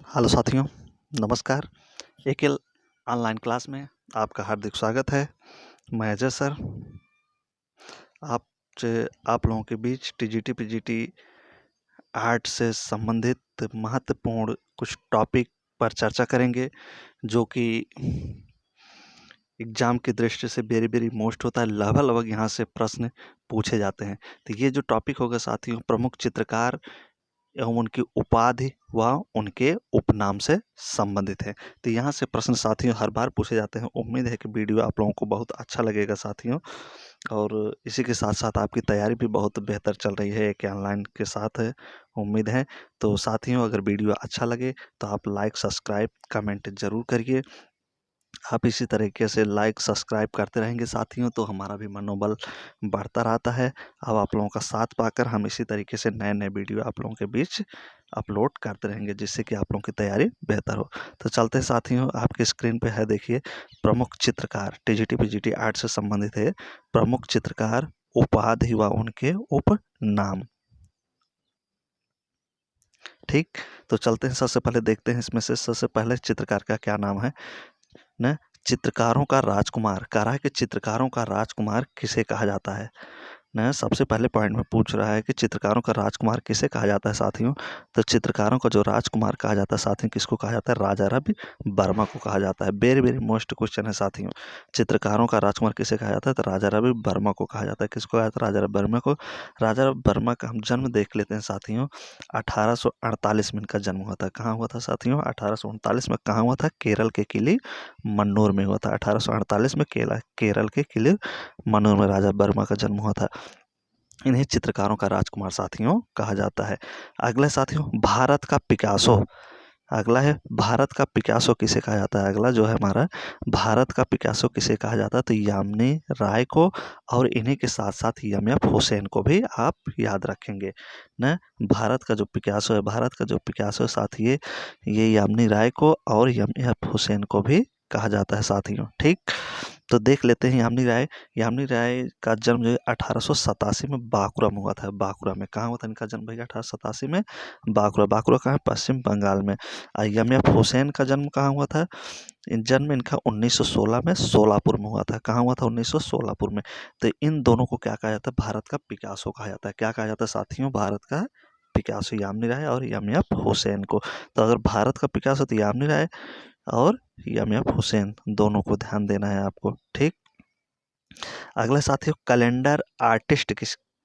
Hello साथियों, नमस्कार। एकेएल online class में आपका हार्दिक स्वागत है। मैं अजय सर आप लोगों के बीच टीजीटी पीजीटी आर्ट से संबंधित महत्वपूर्ण कुछ टॉपिक पर चर्चा करेंगे, जो कि एग्जाम की दृष्टि से वेरी वेरी मोस्ट होता है। लगभग यहाँ से प्रश्न पूछे जाते हैं। तो ये जो टॉपिक होगा साथियों, प्रमुख चित्रकार एवं उनकी उपाधि व उनके उपनाम से संबंधित है। तो यहाँ से प्रश्न साथियों हर बार पूछे जाते हैं। उम्मीद है कि वीडियो आप लोगों को बहुत अच्छा लगेगा साथियों, और इसी के साथ साथ आपकी तैयारी भी बहुत बेहतर चल रही है एक ऑनलाइन के साथ है, उम्मीद है। तो साथियों, अगर वीडियो अच्छा लगे तो आप लाइक सब्सक्राइब कमेंट ज़रूर करिए। आप इसी तरीके से लाइक सब्सक्राइब करते रहेंगे साथियों, तो हमारा भी मनोबल बढ़ता रहता है। अब आप लोगों का साथ पाकर हम इसी तरीके से नए नए वीडियो आप लोगों के बीच अपलोड करते रहेंगे, जिससे कि आप लोगों की तैयारी बेहतर हो। तो चलते हैं साथियों, आपके स्क्रीन पे है, देखिए, प्रमुख चित्रकार टीजीटी पीजीटी आर्ट से संबंधित है। प्रमुख चित्रकार, उपाधि व उनके उपनाम। ठीक, तो चलते हैं। सबसे पहले देखते हैं इसमें से सबसे पहले चित्रकार का क्या नाम है न। चित्रकारों का राजकुमार कह रहा है कि चित्रकारों का राजकुमार किसे कहा जाता है न। सबसे पहले पॉइंट में पूछ रहा है कि चित्रकारों का राजकुमार किसे कहा जाता है साथियों। तो चित्रकारों का जो राजकुमार कहा जाता है साथियों, किसको कहा जाता है? राजा रवि वर्मा को कहा जाता है। वेरी वेरी मोस्ट क्वेश्चन है साथियों। चित्रकारों का राजकुमार किसे कहा जाता है? तो राजा रवि वर्मा को कहा जाता है। किसको कहा जाता है? राजा रवि वर्मा को। राजा रवि वर्मा का हम जन्म देख लेते हैं साथियों। 1848 में इनका जन्म हुआ था। कहाँ हुआ था साथियों? 1839 में। कहाँ हुआ था? केरल के किले मन्नूर में हुआ था। 1848 में केरल के किले मन्नूर में राजा वर्मा का जन्म हुआ था। इन्हें चित्रकारों का राजकुमार साथियों कहा जाता है। अगला साथियों, भारत का पिकासो। अगला है भारत का पिकासो किसे कहा जाता है? अगला जो है हमारा, भारत का पिकासो किसे कहा जाता है? तो यामिनी राय को, और इन्हीं के साथ साथ यमयाफ हुसैन को भी आप याद रखेंगे न। भारत का जो पिकासो है, भारत का जो पिकासो है साथियों, ये यामिनी राय को और यमयाफ हुसैन को भी कहा जाता है साथियों। ठीक, तो देख लेते हैं यामिनी राय। यामिनी राय का जन्म जो है 1887 में बांकुरा में हुआ था। बांकुरा में। कहाँ हुआ था इनका जन्म भैया? 1887 में बांकुरा। बांकुरा कहाँ है? पश्चिम बंगाल में। यमयाफ हुसैन का जन्म कहाँ हुआ था? जन्म इनका 1916 में सोलापुर में हुआ था। कहाँ हुआ था? 1916 में। तो इन दोनों को क्या कहा जाता है? भारत का पिकासो कहा जाता है। क्या कहा जाता है साथियों? भारत का पिकासो यामिनी राय और यमयाफ हुसैन को। तो अगर भारत का पिकासो तो यामिनी राय और यमयाफ हुसैन, दोनों को ध्यान देना है आपको। ठीक, अगला साथियों, कैलेंडर आर्टिस्ट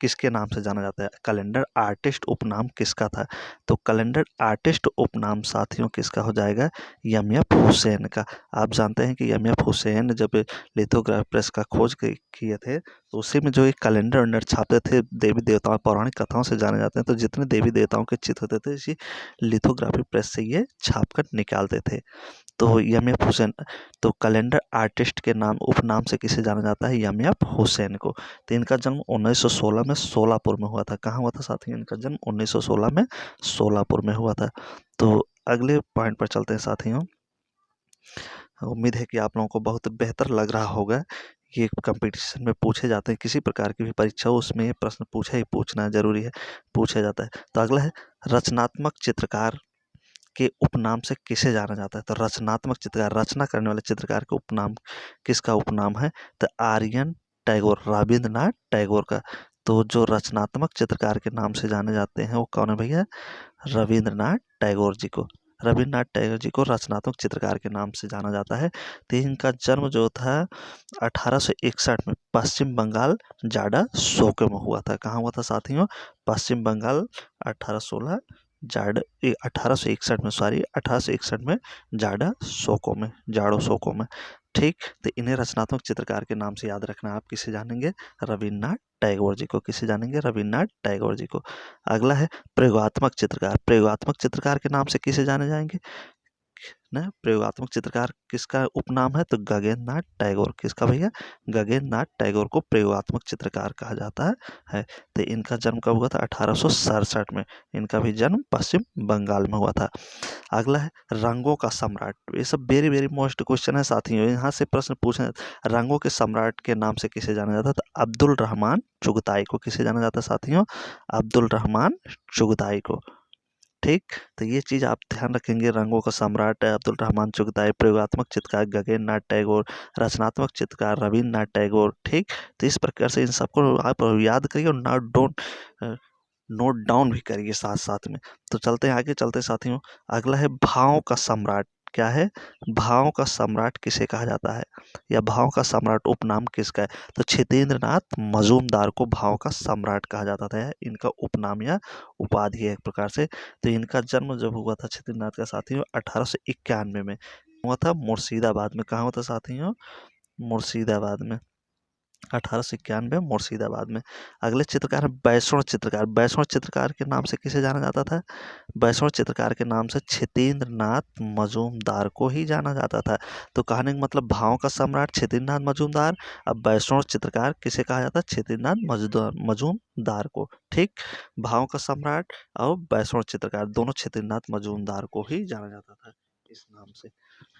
किसके नाम से जाना जाता है? कैलेंडर आर्टिस्ट उपनाम किसका था? तो कैलेंडर आर्टिस्ट उपनाम साथियों किसका हो जाएगा? यमयाफ हुसैन का। आप जानते हैं कि यमयाफ हुसैन जब लिथोग्राफी प्रेस का खोज किए थे, तो उसी में जो एक कैलेंडर अंडर छापते थे, देवी देवताओं पौराणिक कथाओं से जाने जाते हैं। तो जितने देवी देवताओं के चित्र होते थे, इसी लिथोग्राफी प्रेस से ये छाप कर निकालते थे। तो यमयाफ हुसैन, तो कैलेंडर आर्टिस्ट के नाम उपनाम से किसे जाना जाता है? यमयाफ हुसैन को। तो इनका जन्म 1916 में सोलापुर में हुआ था। कहाँ हुआ था साथियों? इनका जन्म 1916 में सोलापुर में हुआ था। तो अगले पॉइंट पर चलते हैं साथियों। उम्मीद है कि आप लोगों को बहुत बेहतर लग रहा होगा। ये कंपटीशन में पूछे जाते हैं, किसी प्रकार की भी परीक्षा हो उसमें ये प्रश्न पूछना जरूरी है, पूछा जाता है। तो अगला है, रचनात्मक चित्रकार के उपनाम से किसे जाना जाता है? तो रचनात्मक चित्रकार, रचना करने वाले चित्रकार के उपनाम, किसका उपनाम है? तो आर्यन टैगोर, रविंद्रनाथ टैगोर का। तो जो रचनात्मक चित्रकार के नाम से जाने जाते हैं वो कौन है भैया? रविंद्रनाथ टैगोर जी को। रविंद्रनाथ टैगोर जी को रचनात्मक चित्रकार के नाम से जाना जाता है। तो इनका जन्म जो था 1861 में पश्चिम बंगाल जाडा सोके में हुआ था। कहाँ हुआ था साथियों? पश्चिम बंगाल 1861 में, सॉरी 1861 में जाडा सोको में। ठीक, तो इन्हें रचनात्मक चित्रकार के नाम से याद रखना। आप किसे जानेंगे? रविन्द्रनाथ टैगोर जी को। किसे जानेंगे? रविन्द्रनाथ टैगोर जी को। अगला है प्रयोगात्मक चित्रकार। प्रयोगात्मक चित्रकार के नाम से किसे जाने जाएंगे न? प्रयोगात्मक चित्रकार किसका उपनाम है? तो गगनेन्द्र नाथ टैगोर। किसका भैया? गगनेन्द्र नाथ टैगोर को प्रयोगात्मक चित्रकार कहा जाता है। तो इनका जन्म कब हुआ था? 1867 में। इनका भी जन्म पश्चिम बंगाल में हुआ था। अगला है रंगों का सम्राट। ये सब वेरी वेरी मोस्ट क्वेश्चन है साथियों, यहाँ से प्रश्न पूछे। रंगों के सम्राट के नाम से किसे जाना जाता है? तो अब्दुल रहमान चुगताई को। किसे जाना जाता है साथियों? अब्दुल रहमान चुगताई को। ठीक। तो ये चीज़ आप ध्यान रखेंगे। रंगों का सम्राट अब्दुल रहमान चुगताई, प्रयोगात्मक चित्रकार गगन नाथ टैगोर, रचनात्मक चित्रकार रविन्द्रनाथ टैगोर। ठीक। तो इस प्रकार से इन सबको आप याद करिए और नोट डाउन भी करिए साथ साथ में। तो चलते हैं आगे, चलते साथियों। अगला है भावों का सम्राट। क्या है? भावों का सम्राट किसे कहा जाता है, या भावों का सम्राट उपनाम किसका है? तो क्षितेंद्र नाथ मजूमदार को भावों का सम्राट कहा जाता था। इनका उपनाम या उपाधि है एक प्रकार से। तो इनका जन्म जब हुआ था क्षितेंद्र नाथ का साथियों 1891 में हुआ था, मुर्शिदाबाद में। कहाँ हुआ था साथियों? मुर्शिदाबाद में। 1891 मुर्शिदाबाद में। अगले चित्रकार हैं वैष्णव चित्रकार। वैष्णव चित्रकार के नाम से किसे जाना जाता था? वैष्णव चित्रकार के नाम से क्षितेंद्र नाथ मजूमदार को ही जाना जाता था। तो कहने का मतलब भावों का सम्राट क्षितेंद्र नाथ मजूमदार। अब वैष्णव चित्रकार किसे कहा जाता है? क्षितेंद्र नाथ मजूमदार को। ठीक। भावों का सम्राट और वैष्णव चित्रकार दोनों क्षितेंद्र नाथ मजूमदार को ही जाना जाता था इस नाम से।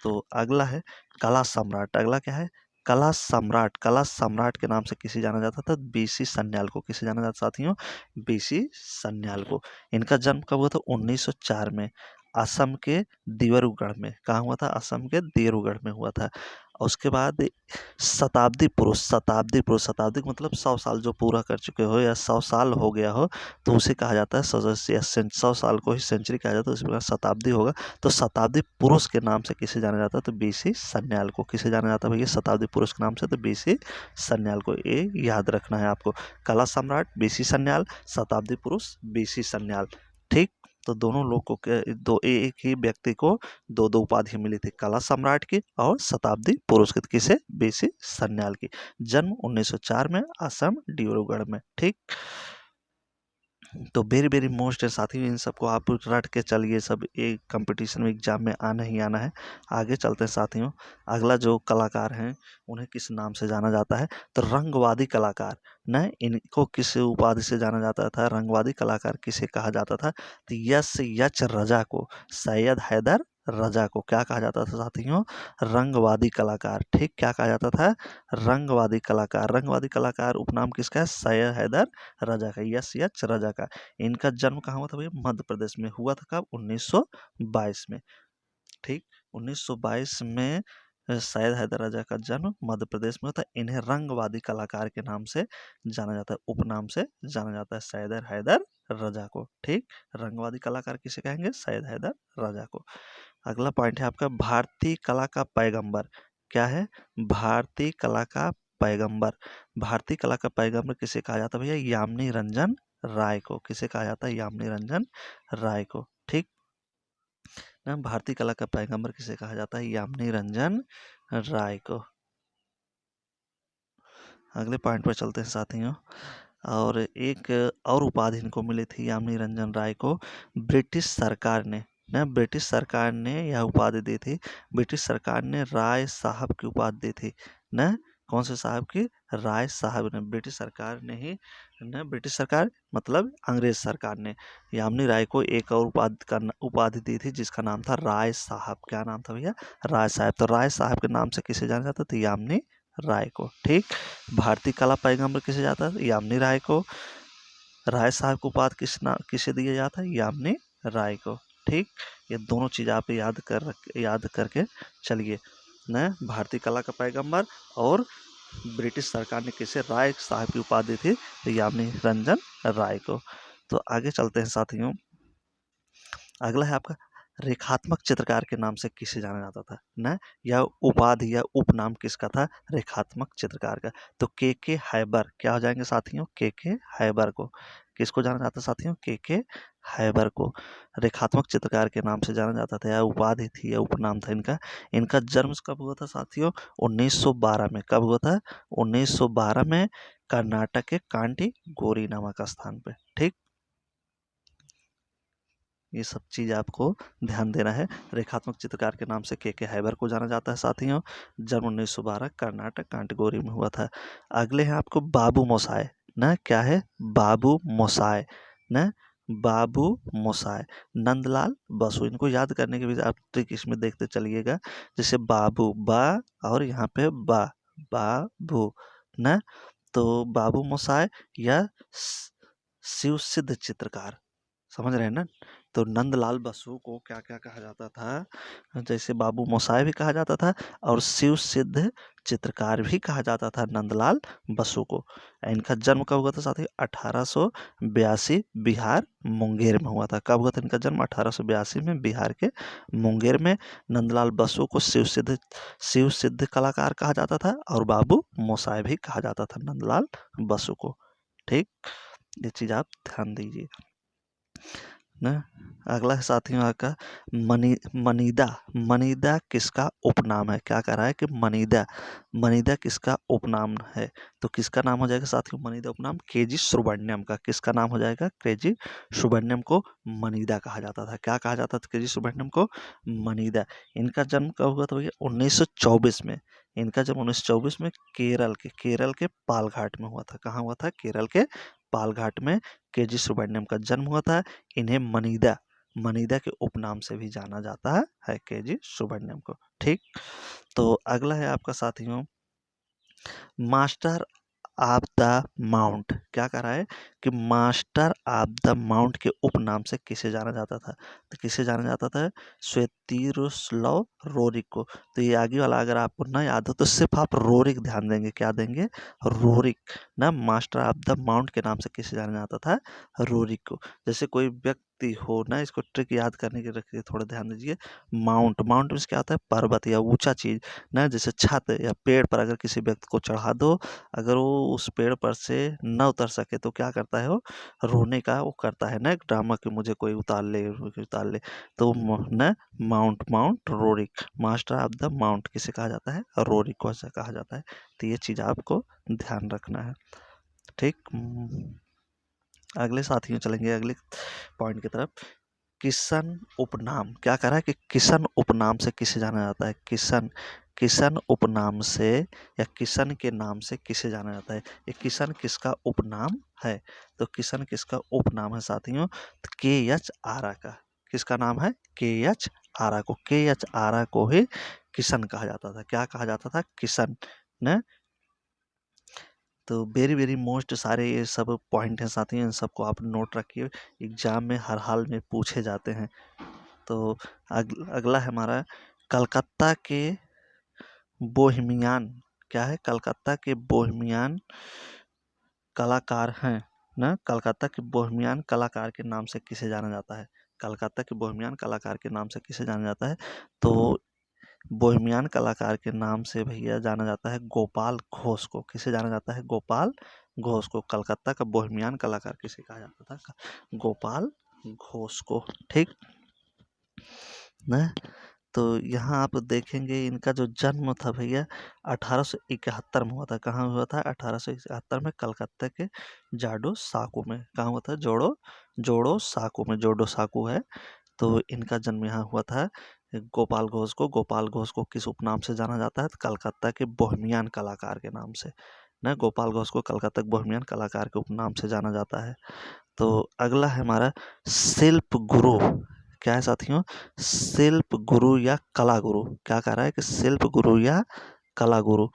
तो अगला है कला सम्राट। अगला क्या है? कला सम्राट। कला सम्राट के नाम से किसे जाना जाता था? बीसी सन्याल को। किसे जाना जाता साथियों? बीसी सन्याल को। इनका जन्म कब हुआ था? 1904 में असम के दिब्रूगढ़ में। कहाँ हुआ था? असम के दिब्रूगढ़ में हुआ था। और उसके बाद शताब्दी पुरुष। शताब्दी पुरुष, शताब्दी का मतलब 100 साल जो पूरा कर चुके हो या 100 साल हो गया हो, तो उसे कहा जाता है 100 साल को ही सेंचुरी कहा जाता है। उसी प्रकार शताब्दी होगा। तो शताब्दी पुरुष के नाम से किसे जाना जाता है? तो बीसी सन्याल को। किसे जाना जाता है भैया? शताब्दी पुरुष के नाम से। तो बीसी सन्याल को, ये याद रखना है आपको। कला सम्राट बीसी सन्याल, शताब्दी पुरुष बीसी सन्याल। ठीक। तो दोनों लोग को एक ही व्यक्ति को दो दो उपाधि मिली थी, कला सम्राट की और शताब्दी पुरुष की। किसे? बीसी सन्याल की। जन्म 1904 में असम डिब्रूगढ़ में। ठीक। तो वेरी वेरी मोस्ट है साथियों। इन सबको आप रट के चलिए, सब एक कंपटीशन में एग्जाम में आना ही आना है। आगे चलते हैं साथियों। अगला जो कलाकार हैं उन्हें किस नाम से जाना जाता है? तो रंगवादी कलाकार। न इनको किस उपाधि से जाना जाता था? रंगवादी कलाकार किसे कहा जाता था? तो यच रजा को, सैयद हैदर रजा को क्या कहा जाता था साथियों? रंगवादी कलाकार। ठीक। क्या कहा जाता था? रंगवादी कलाकार। रंगवादी कलाकार उपनाम किसका है? सैयद हैदर रजा का, यच रजा का। इनका जन्म कहाँ हुआ था भैया? मध्य प्रदेश में हुआ था। कब? 1922 में। ठीक। 1922 में सैयद हैदर रजा का जन्म मध्य प्रदेश में होता है। इन्हें रंगवादी कलाकार के नाम से जाना जाता है, उपनाम से जाना जाता है सैयद हैदर रजा को। ठीक। रंगवादी कलाकार किसे कहेंगे? सैयद हैदर रजा को। अगला पॉइंट है आपका भारतीय कला का पैगंबर। क्या है? भारतीय कला का पैगंबर। भारतीय कला का पैगंबर किसे कहा जाता है भैया? यामिनी रंजन राय को। किसे कहा जाता है? यामिनी रंजन राय को। ठीक। ना, भारतीय कला का पैगंबर किसे कहा जाता है? यामिनी रंजन राय को। अगले पॉइंट पर चलते हैं साथियों। और एक और उपाधि इनको मिली थी यामिनी रंजन राय को, ब्रिटिश सरकार ने। ना, ब्रिटिश सरकार ने यह उपाधि दी थी। ब्रिटिश सरकार ने राय साहब की उपाधि दी थी। ना, कौन से साहब की? राय साहब ने। ब्रिटिश सरकार ने ही ना, ब्रिटिश सरकार मतलब अंग्रेज सरकार ने यामिनी राय को एक और उपाधि दी थी जिसका नाम था राय साहब। क्या नाम था भैया? राय साहब। तो राय साहब के नाम से किसे जाना जाता था? यामिनी राय को। ठीक। भारतीय कला पैगंबर किसे जाता है? यामिनी राय को। राय साहब को उपाधि किसे दिया जाता है? यामिनी राय को। ठीक। ये दोनों चीज आप याद करके चलिए न। भारतीय कला का पैगंबर और ब्रिटिश सरकार ने किसे? राय साहब की उपाधि दी थी, तो यामिनी रंजन राय को। तो आगे चलते हैं साथियों। अगला है आपका रेखात्मक चित्रकार के नाम से किसे जाना जाता था? न, यह उपाधि या उपनाम किसका था? रेखात्मक चित्रकार का। तो के हैबर। क्या हो जाएंगे साथियों? के हैबर को। किसको जाना जाता साथियों? के हैबर को रेखात्मक चित्रकार के नाम से जाना जाता था। यह उपाधि थी या उपनाम था इनका। इनका जन्म कब हुआ था साथियों? 1912 में। कब हुआ था? 1912 में, कर्नाटक के कांटी गोरी नामक स्थान पे। ठीक। ये सब चीज आपको ध्यान देना है। रेखात्मक चित्रकार के नाम से के हैबर को जाना जाता है साथियों। जन्म 1912 कर्नाटक कांटीगोरी में हुआ था। अगले हैं आपको बाबू मोसाय। ना, क्या है? बाबू मोसाय। ना, बाबू मोसाय, नंदलाल बसु। इनको याद करने के भी आप ट्रिक इसमें देखते चलिएगा। जैसे बाबू, बा और यहाँ पे बा, बाबू। ना, तो बाबू मोसाय या शिव सिद्ध चित्रकार, समझ रहे हैं ना? तो नंदलाल बसु को क्या क्या कहा जाता था, जैसे बाबू मोसाय भी कहा जाता था और शिव सिद्ध चित्रकार भी कहा जाता था नंदलाल बसु को। इनका जन्म कब हुआ था साथी? 1882 बिहार मुंगेर में हुआ था। कब हुआ था इनका जन्म? 1882 में बिहार के मुंगेर में। नंदलाल बसु को शिव सिद्ध कलाकार कहा जाता था और बाबू मोसाय भी कहा जाता था नंदलाल बसु को। ठीक, ये चीज आप ध्यान दीजिए ना। अगला है साथियों आपका मनीदा। मनीदा किसका उपनाम है? क्या कह रहा है कि मनीदा किसका उपनाम है? तो किसका नाम हो जाएगा साथियों मनीदा उपनाम? केजी सुब्रमण्यम का। किसका नाम हो जाएगा? केजी सुब्रमण्यम को मनीदा कहा जाता था। क्या कहा जाता था केजी सुब्रमण्यम को? मनीदा। इनका जन्म कब हुआ था भैया? 1924 में। इनका जन्म 1924 में केरल के पालघाट में हुआ था। कहाँ हुआ था? केरल के पालघाट में केजी सुब्रमण्यम का जन्म हुआ था। इन्हें मनीदा के उपनाम से भी जाना जाता है केजी सुब्रमण्यम को। ठीक, तो अगला है आपका साथियों मास्टर ऑफ द माउंट। क्या कह रहा है कि मास्टर ऑफ द माउंट के उपनाम से किसे जाना जाता था? तो किसे जाना जाता था? स्वतिरुस्लाव रोरिक को। तो ये आगे वाला अगर आपको ना याद हो तो सिर्फ आप रोरिक ध्यान देंगे। क्या देंगे? रोरिक ना। मास्टर ऑफ द माउंट के नाम से किसे जाना जाता था? रोरिक को। जैसे कोई व्यक्ति हो ना, इसको ट्रिक याद करने के रखिए, थोड़ा ध्यान दीजिए। माउंट में क्या होता है? पर्वत या ऊंचा चीज ना। जैसे छत या पेड़ पर अगर किसी व्यक्ति को चढ़ा दो, अगर वो उस पेड़ पर से न उतर सके तो क्या करता है? वो रोने का वो करता है ना एक ड्रामा कि मुझे कोई उतार ले। तो न mount Roerich, master of the mount किसे कहा जाता है? रोरिक को ऐसा कहा जाता है। तो ये चीज आपको ध्यान रखना है। ठीक, अगले साथियों चलेंगे अगले पॉइंट की तरफ। किशन उपनाम। क्या कह रहा है कि किशन उपनाम से किसे जाना जाता है? किशन उपनाम से या किशन के नाम से किसे जाना जाता है? ये किशन किसका उपनाम है? तो किशन किसका उपनाम है साथियों? तो के एच आरा का। किसका नाम है? के एच आरा को। के एच आरा को ही किशन कहा जाता था। क्या कहा जाता था? किशन न। तो वेरी वेरी मोस्ट सारे ये सब पॉइंट हैं साथियों, इन सबको आप नोट रखिए, एग्जाम में हर हाल में पूछे जाते हैं। तो अगला है हमारा कलकत्ता के बोहेमियन। क्या है? कलकत्ता के बोहेमियन कलाकार हैं ना। कलकत्ता के बोहेमियन कलाकार के नाम से किसे जाना जाता है? कलकत्ता के बोहेमियन कलाकार के नाम से किसे जाना जाता है? तो बोहेमियन कलाकार के नाम से भैया जाना जाता है गोपाल घोष को। किसे जाना जाता है? गोपाल घोष को। कलकत्ता का बोहेमियन कलाकार किसे कहा जाता था? गोपाल घोष को। ठीक ना। तो यहाँ आप देखेंगे इनका जो जन्म था भैया 1871 में हुआ था। कहाँ हुआ था? 1871 में कलकत्ता के जाडो साकू में। कहाँ हुआ था? जोड़ो साकू में। जोडो साकू है। तो इनका जन्म यहाँ हुआ था। गोपाल घोष को किस उपनाम से जाना जाता है? तो कलकत्ता के बोहेमियन कलाकार के नाम से ना। गोपाल घोष को कलकत्ता के बोहेमियन कलाकार के उपनाम से जाना जाता है। तो अगला है हमारा शिल्प गुरु। क्या है साथियों? शिल्प गुरु या कला गुरु। क्या कह रहा है कि शिल्प गुरु या कला गुरु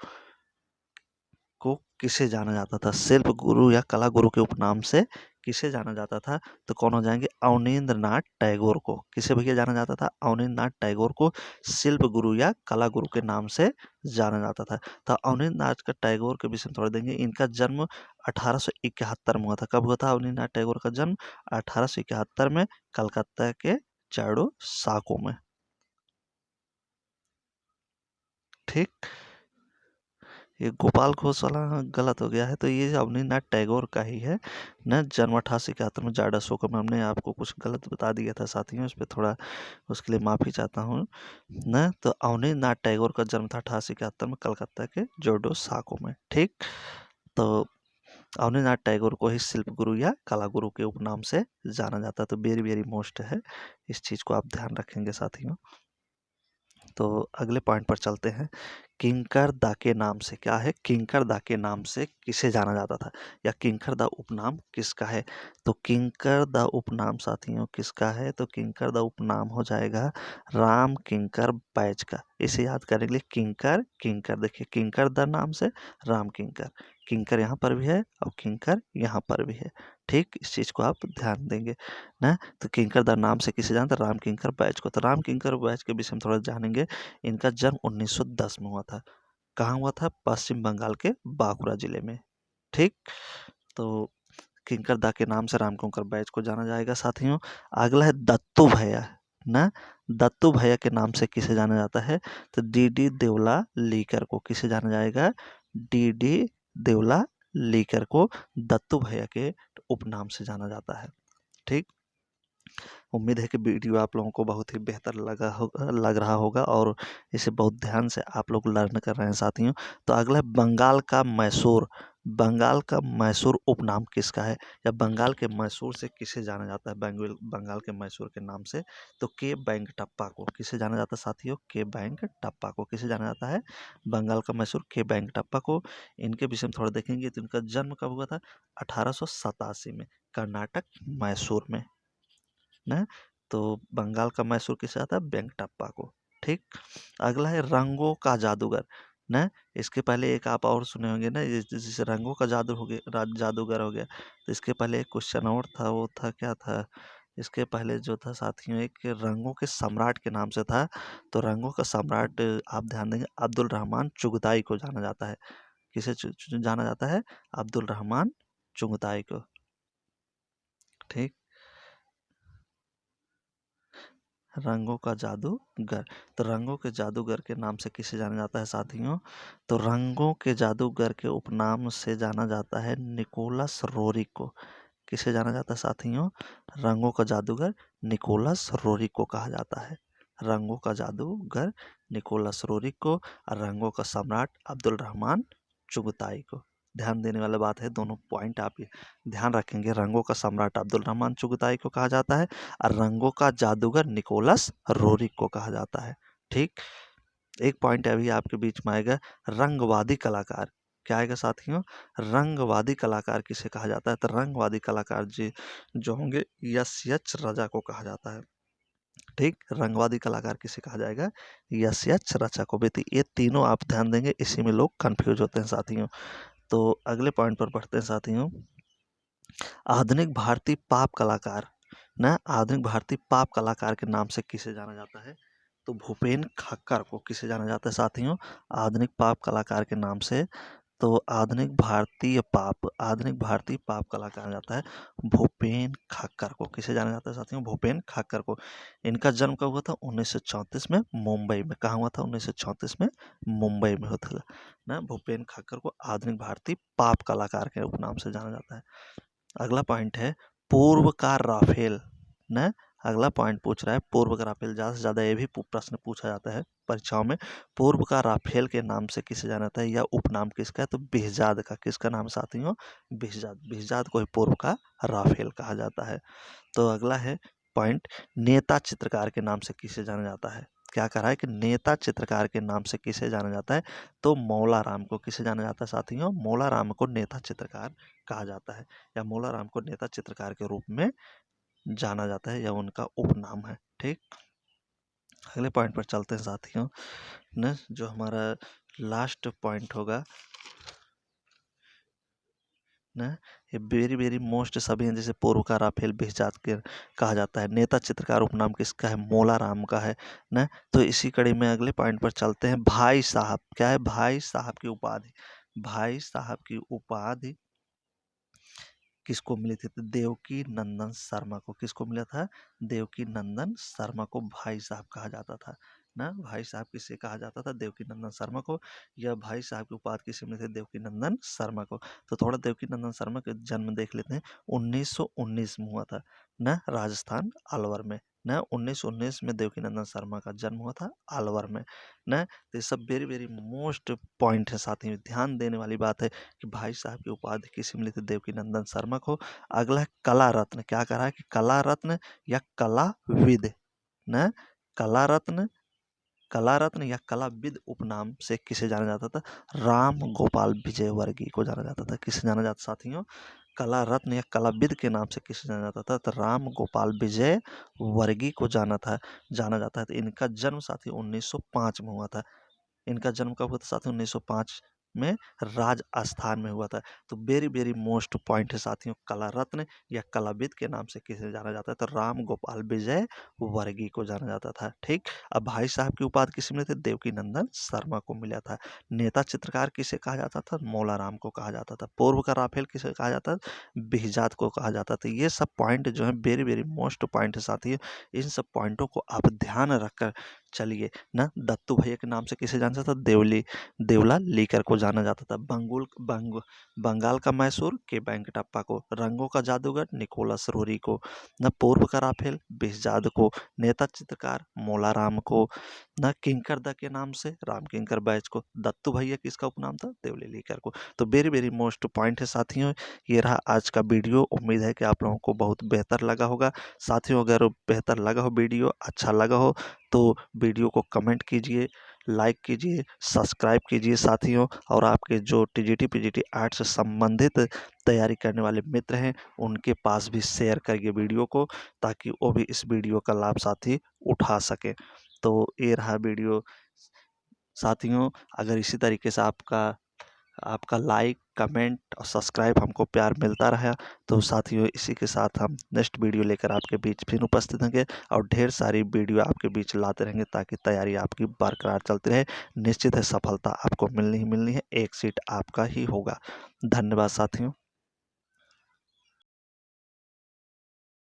को किसे जाना जाता था? शिल्प गुरु या कला गुरु के उपनाम से किसे जाना जाता था? तो कौन हो जाएंगे? अवनींद्र नाथ टैगोर को। किसे भैया जाना जाता था? अवनींद्र नाथ टैगोर को शिल्प गुरु या कला गुरु के नाम से जाना जाता था। तो अवनींद्र नाथ का टैगोर के विषय में थोड़ा देंगे। इनका जन्म 1871 में हुआ था। कब हुआ था अवनींद्र नाथ टैगोर का जन्म? 1871 में कलकत्ता के चाड़ो साको में। ठीक, ये गोपाल घोष वाला गलत हो गया है। तो ये अवनीनाथ टैगोर का ही है न। जन्म 1871 में जाडा सोको में। हमने आपको कुछ गलत बता दिया था साथियों, इस पर थोड़ा उसके लिए माफ़ी चाहता हूँ न। तो अवनीनाथ टैगोर का जन्म था 1871 में कलकत्ता के जोडो साको में। ठीक, तो अवनीनाथ टैगोर को ही शिल्प गुरु या कला गुरु के उपनाम से जाना जाता है। तो वेरी वेरी मोस्ट है, इस चीज़ को आप ध्यान रखेंगे साथियों। तो अगले पॉइंट पर चलते हैं। किंकर दा के नाम से। क्या है? किंकर दा के नाम से किसे जाना जाता था या किंकर दा उपनाम किसका है? तो किंकर दा उपनाम साथियों किसका है? तो किंकर दा उपनाम हो जाएगा राम किंकर बैज का। इसे याद करने के लिए किंकर देखिए, किंकर दा नाम से राम किंकर। किंकर यहाँ पर भी है और किंकर यहाँ पर भी है। ठीक, इस चीज़ को आप ध्यान देंगे ना। तो किंकरदा नाम से किसे जानते हैं? राम किंकर बैच को। तो राम किंकर बैच के विषय में थोड़ा जानेंगे। इनका जन्म 1910 में हुआ था। कहाँ हुआ था? पश्चिम बंगाल के बांकुड़ा जिले में। ठीक, तो किंकरदा के नाम से राम किंकर बैच को जाना जाएगा साथियों। अगला है दत्तू भैया ना। दत्तू भैया के नाम से किसे जाना जाता है? तो डी देवला लीकर को किसे जाना जाएगा? डी देवला लीकर को दत्तू भैया के उपनाम से जाना जाता है। ठीक, उम्मीद है कि वीडियो आप लोगों को बहुत ही बेहतर लग रहा होगा और इसे बहुत ध्यान से आप लोग लर्न कर रहे हैं साथियों। तो अगला है बंगाल का मैसूर। बंगाल का मैसूर उपनाम किसका है, या बंगाल के मैसूर से किसे जाना जाता है? बंगाल के मैसूर के नाम से तो के बैंकटप्पा को किसे जाना जाता है साथियों? के बैंकटप्पा को किसे जाना जाता है? बंगाल का मैसूर के बैंकटप्पा को। इनके विषय में थोड़ा देखेंगे तो इनका जन्म कब हुआ था? 1887 में, कर्नाटक मैसूर में ना। तो बंगाल का मैसूर किसे आता है? वेंकटप्पा को। ठीक, अगला है रंगों का जादूगर ना। इसके पहले एक आप और सुने होंगे ना, जैसे रंगों का जादूगर हो गया। तो इसके पहले एक क्वेश्चन और था, वो था क्या था? इसके पहले जो था साथियों, एक रंगों के सम्राट के नाम से था। तो रंगों का सम्राट आप ध्यान देंगे, अब्दुल रहमान चुगताई को जाना जाता है। किसे जाना जाता है? अब्दुल रहमान चुगताई को। ठीक, रंगों का जादूगर। तो रंगों के जादूगर के नाम से किसे जाना जाता है साथियों? तो रंगों के जादूगर के उपनाम से जाना जाता है निकोलस रोरिक को। किसे जाना जाता है साथियों? रंगों का जादूगर निकोलस रोरिक को कहा जाता है। रंगों का जादूगर निकोलस रोरिक को और रंगों का सम्राट अब्दुल रहमान चुगताई को। ध्यान देने वाली बात है, दोनों पॉइंट आप ये ध्यान रखेंगे। रंगों का सम्राट अब्दुल रहमान चुगताई को कहा जाता है और रंगों का जादूगर निकोलस रोरिक को कहा जाता है। ठीक, एक पॉइंट अभी आपके बीच में आएगा, रंगवादी कलाकार। क्या आएगा साथियों? रंगवादी कलाकार किसे कहा जाता है? तो रंगवादी कलाकार जी जो होंगे यश राजा को कहा जाता है। ठीक, रंगवादी कलाकार किसे कहा जाएगा? यश राजा को। बेटी ये तीनों आप ध्यान देंगे, इसी में लोग कंफ्यूज होते हैं साथियों। तो अगले पॉइंट पर बढ़ते हैं साथियों। आधुनिक भारतीय पॉप कलाकार ना। आधुनिक भारतीय पॉप कलाकार के नाम से किसे जाना जाता है? तो भूपेन खक्कर को किसे जाना जाता है साथियों? आधुनिक पॉप कलाकार के नाम से। तो आधुनिक भारतीय पॉप कलाकार जाता है भूपेन खक्कर को। किसे जाना जाता है साथियों? भूपेन खक्कर को। इनका जन्म कब हुआ था? 1934 में मुंबई में। कहाँ हुआ था? 1934 में मुंबई में होता था ना। भूपेन खक्कर को आधुनिक भारतीय पॉप कलाकार के उपनाम से जाना जाता है। अगला पॉइंट है पूर्व का राफेल ना। अगला पॉइंट पूछ रहा है पूर्व का राफेल। ज़्यादा से ज़्यादा ये भी प्रश्न पूछा जाता है परीक्षाओं में। पूर्व का राफेल के नाम से किसे जाना जाता है, या उपनाम किसका है? तो बिहजाद का। किसका नाम साथियों? बिहजाद। बिहजाद को ही पूर्व का राफेल कहा जाता है। तो अगला है पॉइंट, नेता चित्रकार के नाम से किसे जाना जाता है? क्या कह रहा है कि नेता चित्रकार के नाम से किसे जाना जाता है? तो मौला राम को। किसे जाना जाता है साथियों? मौला राम को नेता चित्रकार कहा जाता है, या मौला राम को नेता चित्रकार के रूप में जाना जाता है, या उनका उपनाम है। ठीक, अगले पॉइंट पर चलते हैं साथियों न, जो हमारा लास्ट पॉइंट होगा ना। ये वेरी वेरी मोस्ट सभी हैं, जैसे पूर्व का राफेल बिहजाद के कहा जाता है। नेता चित्रकार उपनाम किसका है? मौला राम का है ना। तो इसी कड़ी में अगले पॉइंट पर चलते हैं। भाई साहब, क्या है? भाई साहब की उपाधि। भाई साहब की उपाधि किसको मिली थी? तो देवकी नंदन शर्मा को। किसको मिला था? देवकी नंदन शर्मा को भाई साहब कहा जाता था ना। भाई साहब किसे कहा जाता था? देवकी नंदन शर्मा को। यह भाई साहब की उपाधि किसे मिली थी? देवकी नंदन शर्मा को। तो थोड़ा देवकी नंदन शर्मा के जन्म देख लेते हैं। 1919 में हुआ था ना, राजस्थान अलवर में ना। 1919 में देवकी नंदन शर्मा का जन्म हुआ था अलवर में ना। तो ये सब वेरी वेरी मोस्ट पॉइंट है साथ ही ध्यान देने वाली बात है कि भाई साहब की उपाधि किसे मिली थी? देवकी नंदन शर्मा को। अगला है कला रत्न। क्या कह रहा है कि कला रत्न या कलाविद न। कला रत्न, कला रत्न या कलाविद उपनाम से किसे जाना जाता था? राम गोपाल विजय वर्गीय को जाना जाता था। किसे जाना जाता साथियों? कला रत्न या कलाविद के नाम से किसे जाना जाता था? तो राम गोपाल विजय वर्गीय को जाना जाता है। तो इनका जन्म साथी 1905 में हुआ था। इनका जन्म कब हुआ था साथियों? 1905 में राजस्थान में हुआ था। तो वेरी वेरी मोस्ट पॉइंट है साथियों, कला रत्न या कलाविद के नाम से किसे जाना जाता है, तो राम गोपाल विजय वर्गीय को जाना जाता था। ठीक, अब भाई साहब की उपाधि किसे मिले थे, देवकी नंदन शर्मा को मिला था। नेता चित्रकार किसे कहा जाता था, मौला राम को कहा जाता था। पूर्व का राफेल किसे कहा जाता था, बिहजात को कहा जाता था। ये सब पॉइंट जो है वेरी वेरी मोस्ट पॉइंट है साथियों, इन सब पॉइंटों को आप ध्यान रखकर चलिए ना। दत्तू भैया के नाम से किसे जाना जाता था, देवला लीकर को जाना जाता था। बंगाल का मैसूर के वेंकटप्पा को, रंगों का जादूगर निकोलस रोरी को, न पूर्व का राफेल बिहजाद को, नेता चित्रकार मौला राम को, न किंकर दा के नाम से राम किंकर बैच को, दत्तू भैया किसका उपनाम था, देवली लीकर को। तो वेरी वेरी मोस्ट पॉइंट है साथियों, ये रहा आज का वीडियो। उम्मीद है कि आप लोगों को बहुत बेहतर लगा होगा। साथियों अगर बेहतर लगा हो, वीडियो अच्छा लगा हो, तो वीडियो को कमेंट कीजिए, लाइक कीजिए, सब्सक्राइब कीजिए साथियों। और आपके जो टीजीटी पीजीटी आर्ट से संबंधित तैयारी करने वाले मित्र हैं, उनके पास भी शेयर करिए वीडियो को, ताकि वो भी इस वीडियो का लाभ साथी उठा सके। तो ये रहा वीडियो साथियों। अगर इसी तरीके से आपका लाइक कमेंट और सब्सक्राइब हमको प्यार मिलता रहा, तो साथियों इसी के साथ हम नेक्स्ट वीडियो लेकर आपके बीच फिर उपस्थित होंगे और ढेर सारी वीडियो आपके बीच लाते रहेंगे, ताकि तैयारी आपकी बरकरार चलती रहे। निश्चित है सफलता आपको मिलनी ही मिलनी है, एक सीट आपका ही होगा। धन्यवाद साथियों।